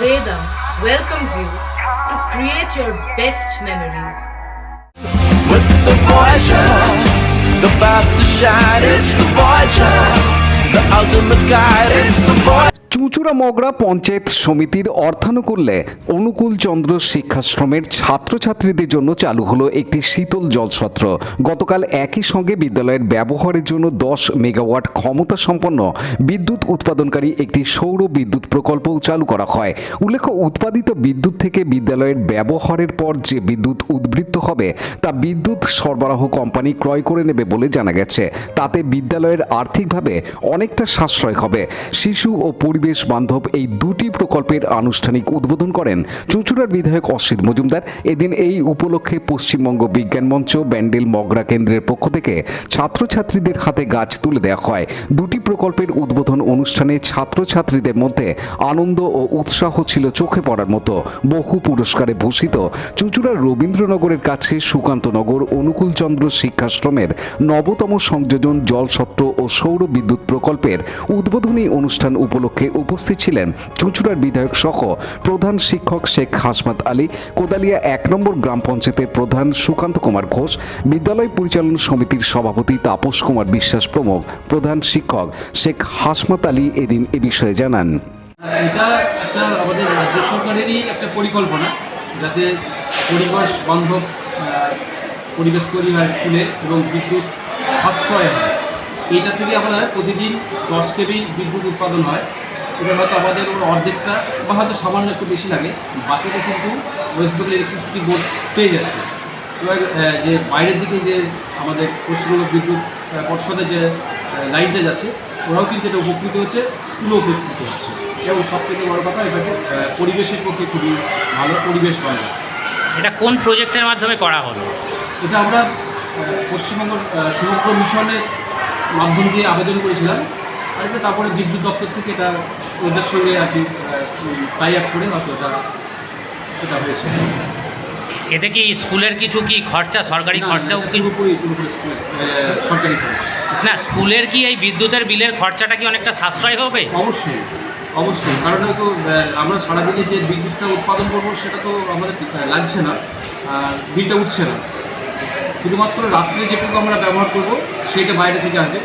Vedam welcomes you to create your best memories. With the Voyager, the paths to shine, it's the Voyager, the ultimate guide, it's the Voyager. চুঁচুড়া মগরা পঞ্চায়েত সমিতির অর্থানুকূল্যে অনুকূল চন্দ্র শিক্ষাশ্রমের ছাত্রছাত্রীদের জন্য চালু হলো একটি শীতল জলসত্র। গতকাল একই সঙ্গে বিদ্যালয়ের ব্যবহারের জন্য 10 মেগাওয়াট ক্ষমতা সম্পন্ন বিদ্যুৎ উৎপাদনকারী একটি সৌর বিদ্যুৎ প্রকল্পও চালু করা হয়। উল্লেখ্য, উৎপাদিত বিদ্যুৎ থেকে বিদ্যালয়ের ব্যবহারের পর যে বিদ্যুৎ উদ্বৃত্ত হবে তা বিদ্যুৎ সরবরাহ কোম্পানি ক্রয় করে নেবে বলে জানা গেছে। তাতে বিদ্যালয়ের আর্থিকভাবে অনেকটা সাশ্রয় হবে। শিশু ও পরিবেশ বান্ধব এই দুটি প্রকল্পের আনুষ্ঠানিক উদ্বোধন করেন চুঁচুড়ার বিধায়ক অসিত মজুমদার। এদিন এই উপলক্ষে পশ্চিমবঙ্গ বিজ্ঞান মঞ্চ ব্যান্ডেল মগরা কেন্দ্রের পক্ষ থেকে ছাত্রছাত্রীদের হাতে গাছ তুলে দেওয়া হয়। দুটি প্রকল্পের উদ্বোধন অনুষ্ঠানে ছাত্রছাত্রীদের মধ্যে আনন্দ ও উৎসাহ ছিল চোখে পড়ার মতো। বহু পুরস্কারে ভূষিত চুঁচুড়ার রবীন্দ্রনগরের কাছে সুকান্তনগর অনুকূলচন্দ্র শিক্ষাশ্রমের নবতম সংযোজন জলসত্র ও সৌর বিদ্যুৎ প্রকল্পের উদ্বোধনী অনুষ্ঠান উপলক্ষে উপস্থিত ছিলেন চুঁচুড়ার বিধায়ক সহ প্রধান শিক্ষক শেখ হাসমাত আলী, কোদালিয়া 1 নম্বর গ্রাম পঞ্চায়েতের প্রধান সুকান্ত কুমার ঘোষ, বিদ্যালয় পরিচালনা সমিতির সভাপতি তাপস কুমার বিশ্বাস প্রমুখ। প্রধান শিক্ষক শেখ হাসমাত আলী এদিন এ বিষয়ে জানান, এটা একটা আমাদের রাজ্য সরকারেরই একটা পরিকল্পনা, যাতে পরিবেশ বান্ধব পরিবেশ তৈরি হয় স্কুলে এবং বিদ্যুৎ সাশ্রয় হয়। এইটা থেকে আমরা প্রতিদিন 10 কেবি বিদ্যুৎ উৎপাদন হয়। এটা হয়তো আমাদের অর্ধেকটা বা হয়তো সামান্য একটু বেশি লাগে, বাকিটা কিন্তু ওয়েস্ট বেঙ্গল ইলেকট্রিসিটি বোর্ড পেয়ে যাচ্ছে। এবার যে বাইরের দিকে যে আমাদের পশ্চিমবঙ্গ বিদ্যুৎ পর্ষদের যে লাইনটা যাচ্ছে, ওরাও কিন্তু এটা উপকৃত হচ্ছে, স্কুলও উপকৃত হচ্ছে। এবং সবথেকে বড় কথা, এটাকে পরিবেশের পক্ষে খুবই ভালো, পরিবেশ বান্ধব। এটা কোন প্রজেক্টের মাধ্যমে করা হলো? এটা আমরা পশ্চিমবঙ্গ সমগ্র মিশনের মাধ্যম দিয়ে আবেদন করেছিলাম, আর এটা তারপরে বিদ্যুৎ দপ্তর থেকে এটা ওদের সঙ্গে আর কি টাই আপ করে হয়তো এটা হয়েছে। এতে কি স্কুলের কিছু কি খরচা, সরকারি খরচাও কিছু? পুরোপুরি সরকারি খরচ না, স্কুলের কি এই বিদ্যুতের বিলের খরচাটা কি অনেকটা সাশ্রয় হবে? অবশ্যই অবশ্যই, কারণ তো আমরা সারাদিনে যে বিদ্যুৎটা উৎপাদন করবো সেটা তো আমাদের লাগছে না, বিলটা উঠছে না। শুধুমাত্র রাত্রে যেটুকু আমরা ব্যবহার করব সেইটা বাইরে থেকে আসবে,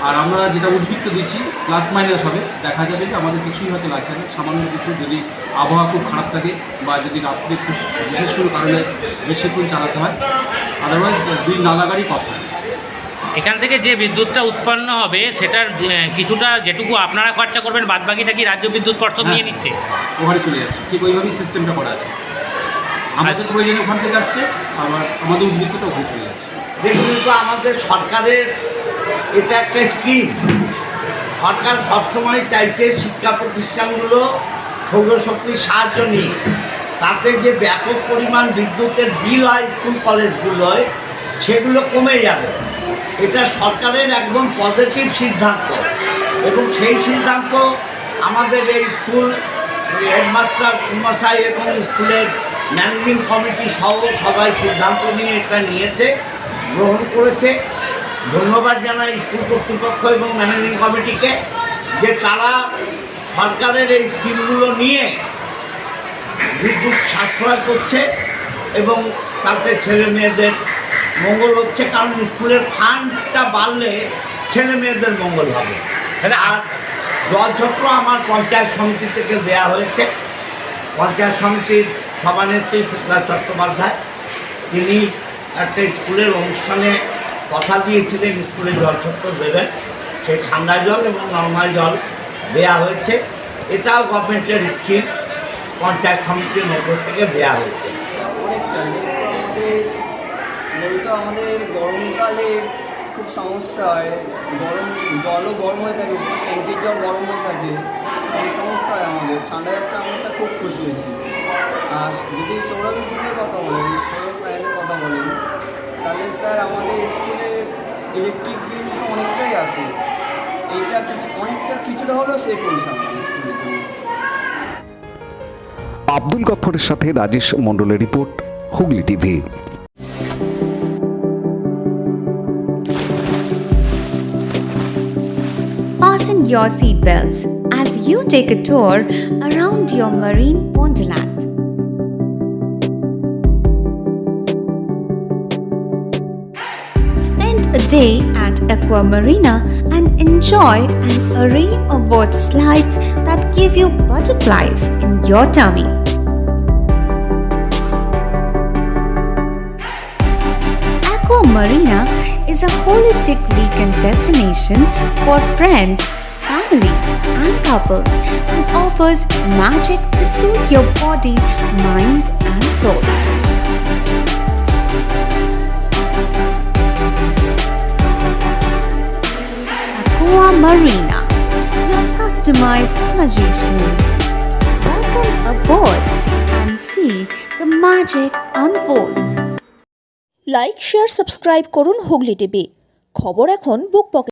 আর আমরা যেটা উদ্বৃত্ত দিচ্ছি প্লাস মাইনাস হবে। দেখা যাবে যে আমাদের কিছুই হয়তো লাগছে না, সামান্য কিছু যদি আবহাওয়া খুব খারাপ থাকে বা যদি রাত্রে খুব বিশেষ কোনো কারণে বেশিক্ষণ চালাতে হয়, আদারওয়াইজ বিল না লাগারই কথা। এখান থেকে যে বিদ্যুৎটা উৎপন্ন হবে সেটার কিছুটা যেটুকু আপনারা খরচা করবেন, বাদবাকিটা কি রাজ্য বিদ্যুৎ পর্ষদ নিয়ে নিচ্ছে? ওখানে চলে যাচ্ছে, ঠিক ওইভাবেই সিস্টেমটা করা আছে। আমাদের প্রয়োজনে ওখান থেকে আসছে, আবার আমাদের উদ্বৃত্তটা ওখানে চলে যাচ্ছে। দেখুন, তো আমাদের সরকারের এটা একটা স্কিম। সরকার সবসময় চাইছে শিক্ষা প্রতিষ্ঠানগুলো সৌরশক্তির সাহায্য নিয়ে, তাতে যে ব্যাপক পরিমাণ বিদ্যুতের বিল হয় স্কুল কলেজগুলোয়, সেগুলো কমে যাবে। এটা সরকারের একদম পজিটিভ সিদ্ধান্ত, এবং সেই সিদ্ধান্ত আমাদের এই স্কুল হেডমাস্টার মশাই এবং স্কুলের ম্যানেজিং কমিটি সহ সবাই সিদ্ধান্ত নিয়ে এটা নিয়েছে, গ্রহণ করেছে। ধন্যবাদ জানাই স্কুল কর্তৃপক্ষ এবং ম্যানেজিং কমিটিকে, যে তারা সরকারের এই স্কিমগুলো নিয়ে বিদ্যুৎ সাশ্রয় করছে এবং তাতে ছেলে মেয়েদের মঙ্গল হচ্ছে। কারণ স্কুলের ফান্ডটা বাড়লে ছেলে মেয়েদের মঙ্গল হবে। আর জলছত্র আমার পঞ্চায়েত সমিতি থেকে দেয়া হয়েছে। পঞ্চায়েত সমিতির সভানেত্রী সুপ্রা চট্টোপাধ্যায়, তিনি একটা স্কুলের অনুষ্ঠানে কথা দিয়েছিলেন স্কুলে জলছত্র দেবেন, সেই ঠান্ডা জল এবং নর্মাল জল দেয়া হয়েছে। এটাও গভর্নমেন্টের স্কিম, পঞ্চায়েত সমিতির মধ্য থেকে দেয়া হয়েছে। মূলত আমাদের গরমকালে খুব সমস্যা হয়, জলও গরম হয়ে থাকে, ট্যাঙ্কির জল গরম হয়ে থাকে, এই সমস্যা হয় আমাদের। ঠান্ডায় একটা আমরা খুব খুশি হয়েছি। আর যদি সৌরবিদ্যুতের কথা বলেন, সৌর প্যানেলের কথা বলেন, তাহলে স্যার আমাদের স্কুলের ইলেকট্রিক বিল তো অনেকটাই আসে। এইটা কিছুটা হলেও সেভ করেছে আমাদের স্কুলের জন্য। আব্দুল গফফরের সাথে রাজেশ মণ্ডলের report, Hooghly TV. fasten your seatbelts as you take a tour around your marine wonderland. Spend a day at Aqua Marina and enjoy an array of water slides that give you butterflies in your tummy. Aqua Marina is a holistic weekend destination for friends, family, and couples and offers magic to soothe your body, mind, and soul. Aqua Marina, your customized magician. Welcome aboard and see the magic unfold. Like share subscribe করুন Hooghly TV. খবর এখন বুক pocket.